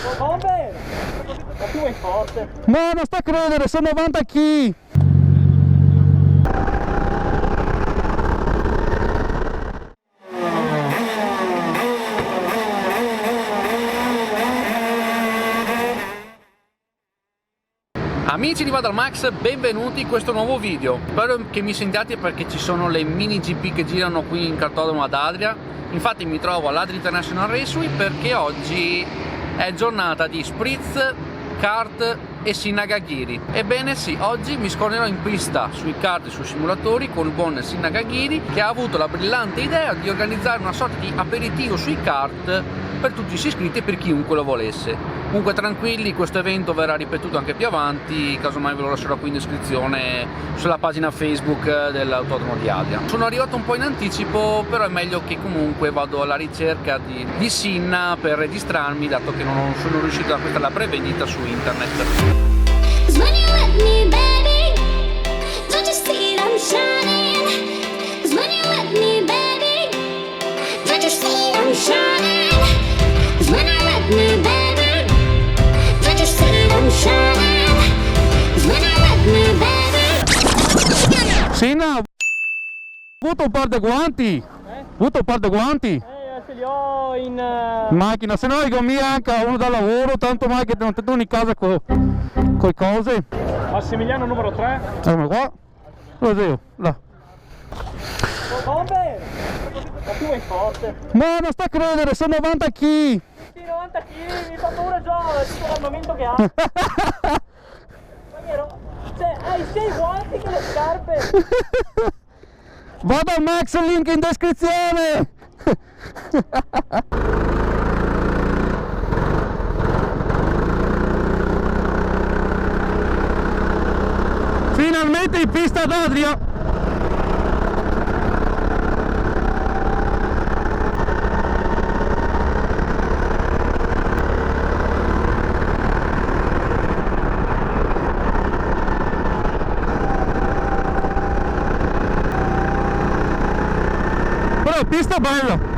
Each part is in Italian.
Come? Ma tu sei forte. No, non sta a credere, sono 90 kg. Amici di Vadalmax, benvenuti in questo nuovo video. Spero che mi sentiate perché ci sono le mini GP che girano qui in cartodromo ad Adria. Infatti mi trovo all'Adria International Raceway perché oggi è giornata di spritz, kart e Sinagagiri. Ebbene sì, oggi mi scornerò in pista sui kart e sui simulatori con il buon Sinagagiri, che ha avuto la brillante idea di organizzare una sorta di aperitivo sui kart per tutti gli iscritti e per chiunque lo volesse. Comunque tranquilli, questo evento verrà ripetuto anche più avanti, casomai ve lo lascerò qui in descrizione sulla pagina Facebook dell'Autodromo di Adria. Sono arrivato un po' in anticipo, però è meglio che comunque vado alla ricerca di Sinna per registrarmi, dato che non sono riuscito a acquistare la prevendita su internet. Sinna, avuto un par di guanti? Avuto un par di guanti? Ce li ho in Macchina, se no dico mia anche uno da lavoro, tanto mai che non ti torni in casa con le cose. Massimiliano numero 3. Eccomi qua. Lo vedo, là. Come? Ma tu sei forte. No, non sta a credere, sono 90 kg. Sì, 90 kg, mi fa paura già tutto l'armamento che ha. Cioè, hai sia i guanti che le scarpe. Vado al Max, link in descrizione. Finalmente in pista ad Adria. Però pista bella.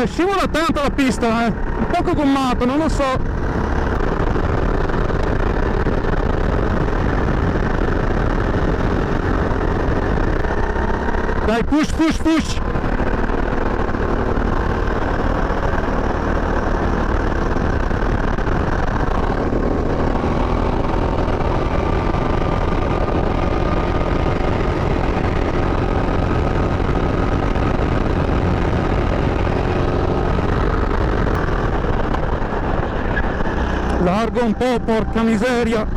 Scivola tanto la pista, un poco gommato, non lo so. Dai, push, push, push. Largo un po', porca miseria.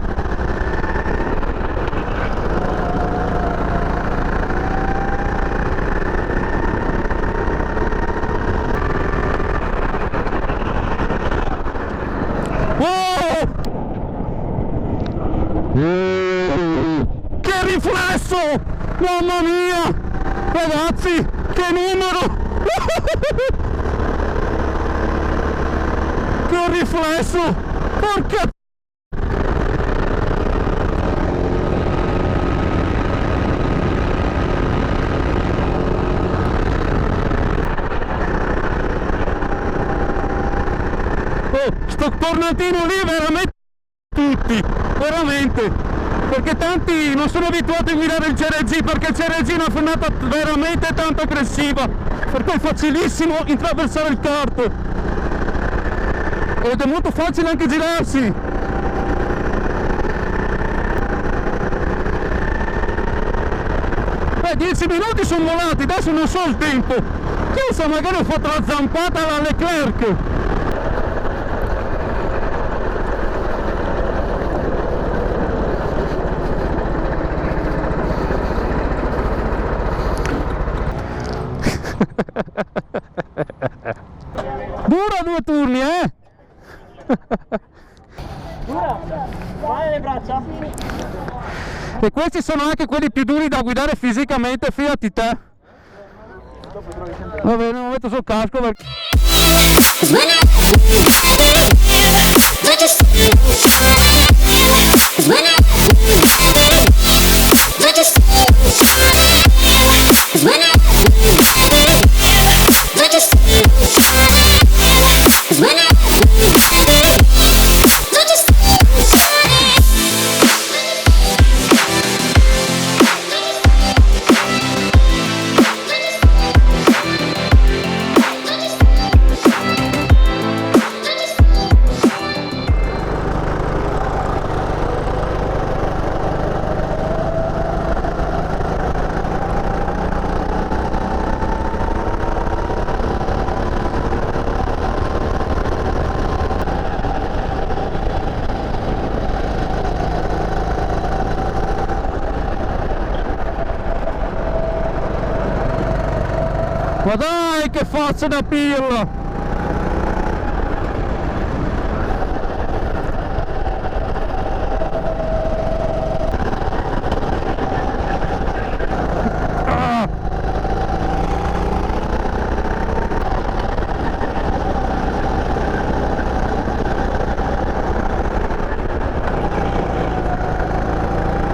Oh! Che riflesso! Mamma mia! Ragazzi, che numero! Che riflesso! Porca! Oh, sto tornantino lì veramente tutti, veramente, perché tanti non sono abituati a guidare il CRG, perché il CRG è una frenata veramente tanto aggressiva, per cui è facilissimo intraversare il kart ed è molto facile anche girarsi. Beh, 10 minuti sono volati, adesso non so il tempo. Chissà, magari ho fatto la zampata alla Leclerc. Dura 2 turni, Dura, vai le braccia. E questi sono anche quelli più duri da guidare fisicamente, fidati te. Va bene, non metto sul casco perché... Ma dai, che forza da pirla! Ah.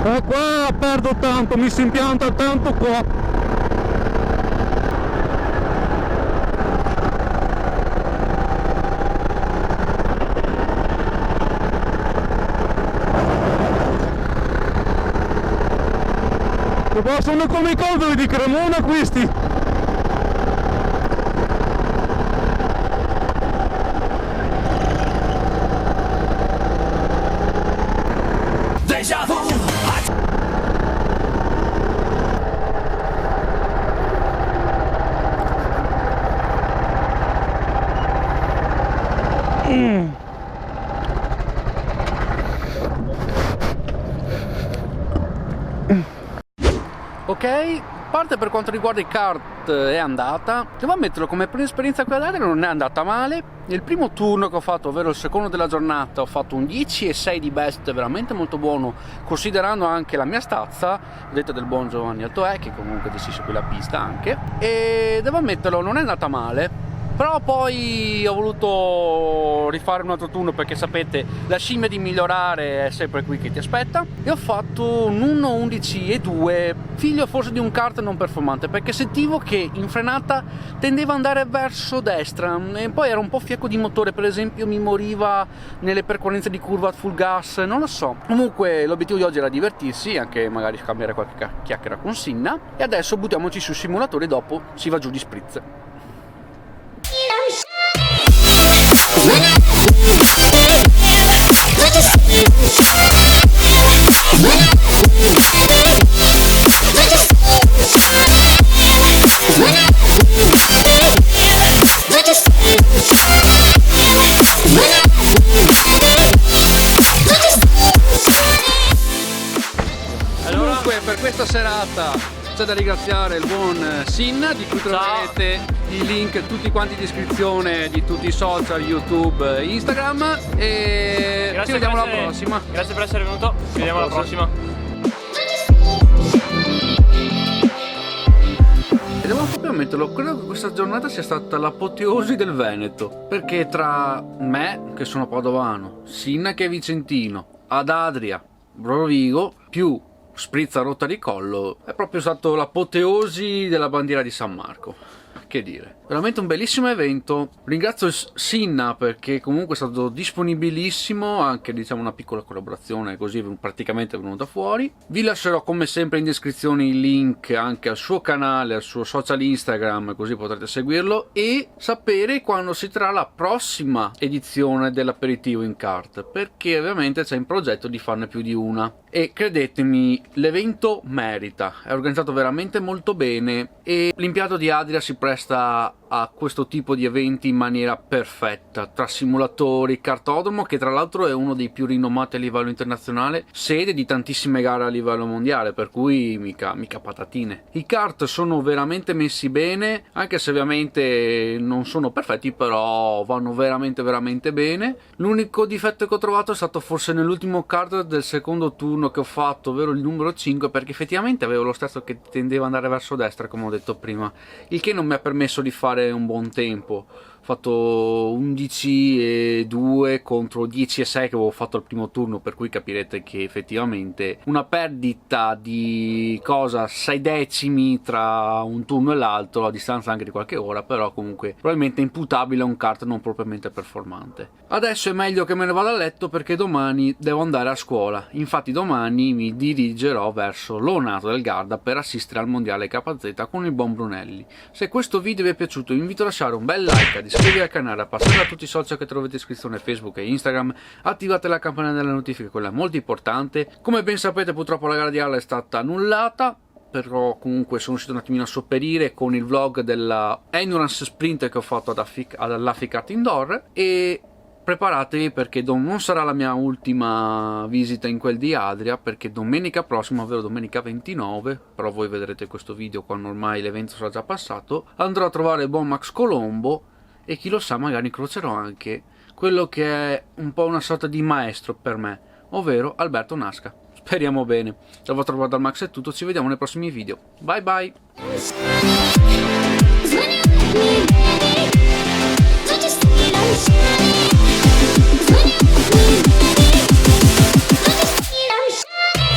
E qua perdo tanto, mi si impianta tanto qua. Sono come i codoli di Cremona questi! Déjà vu! Ok, parte per quanto riguarda i kart è andata, devo ammetterlo, come prima esperienza qui ad Adria non è andata male. Nel primo turno che ho fatto, ovvero il secondo della giornata, ho fatto un 10,6 di best, veramente molto buono, considerando anche la mia stazza, detta del buon Giovanni Altoè, che comunque gestisce qui la pista anche, e devo ammetterlo, non è andata male. Però poi ho voluto rifare un altro turno perché sapete la scimmia di migliorare è sempre qui che ti aspetta, e ho fatto un 1,11,2, figlio forse di un kart non performante, perché sentivo che in frenata tendeva ad andare verso destra e poi era un po' fiacco di motore, per esempio mi moriva nelle percorrenze di curva a full gas, non lo so. Comunque l'obiettivo di oggi era divertirsi, anche magari scambiare qualche chiacchiera con Sinna, e adesso buttiamoci sul simulatore e dopo si va giù di spritz. Comunque per questa serata c'è da ringraziare il buon Sinna, di cui troverete i link tutti quanti in descrizione di tutti i social, YouTube, Instagram, e ci vediamo alla prossima. Grazie per essere venuto, ci vediamo alla prossima. E devo proprio ammetterlo, credo che questa giornata sia stata l'apoteosi del Veneto, perché tra me, che sono padovano, Sinna che è vicentino, ad Adria, Rovigo, più Spritz rotta di collo, è proprio stato l'apoteosi della bandiera di San Marco. Che dire, veramente un bellissimo evento. Ringrazio Sinna perché comunque è stato disponibilissimo, anche diciamo una piccola collaborazione così praticamente è venuta fuori. Vi lascerò come sempre in descrizione il link anche al suo canale, al suo social Instagram, così potrete seguirlo e sapere quando si terrà la prossima edizione dell'aperitivo in kart, perché ovviamente c'è in progetto di farne più di una. E credetemi, l'evento merita, è organizzato veramente molto bene e l'impianto di Adria si presta a questo tipo di eventi in maniera perfetta, tra simulatori, kartodromo, che tra l'altro è uno dei più rinomati a livello internazionale, sede di tantissime gare a livello mondiale, per cui mica patatine. I kart sono veramente messi bene, anche se ovviamente non sono perfetti, però vanno veramente bene. L'unico difetto che ho trovato è stato forse nell'ultimo kart del secondo turno che ho fatto, ovvero il numero 5, perché effettivamente avevo lo stesso che tendeva ad andare verso destra, come ho detto prima, il che non mi ha permesso di fare un buon tempo. Ho fatto 11,2 contro 10,6 che avevo fatto al primo turno, per cui capirete che effettivamente una perdita di 6 decimi tra un turno e l'altro, a distanza anche di qualche ora, però comunque probabilmente imputabile a un kart non propriamente performante. Adesso è meglio che me ne vada a letto perché domani devo andare a scuola. Infatti domani mi dirigerò verso l'Onato del Garda per assistere al mondiale KZ con il buon Brunelli. Se questo video vi è piaciuto vi invito a lasciare un bel like, a iscrivervi al canale, a passare a tutti i social che trovate iscrizione Facebook e Instagram, attivate la campanella delle notifiche, quella è molto importante. Come ben sapete purtroppo la gara di Alla è stata annullata, però comunque sono riuscito un attimino a sopperire con il vlog della Endurance Sprint che ho fatto all'Africa Kart Indoor, e preparatevi perché non sarà la mia ultima visita in quel di Adria, perché domenica prossima, ovvero domenica 29, però voi vedrete questo video quando ormai l'evento sarà già passato, andrò a trovare il buon Max Colombo e chi lo sa magari incrocerò anche quello che è un po' una sorta di maestro per me, ovvero Alberto Nasca. Speriamo bene. Da vostro Dal Max è tutto, ci vediamo nei prossimi video. Bye bye!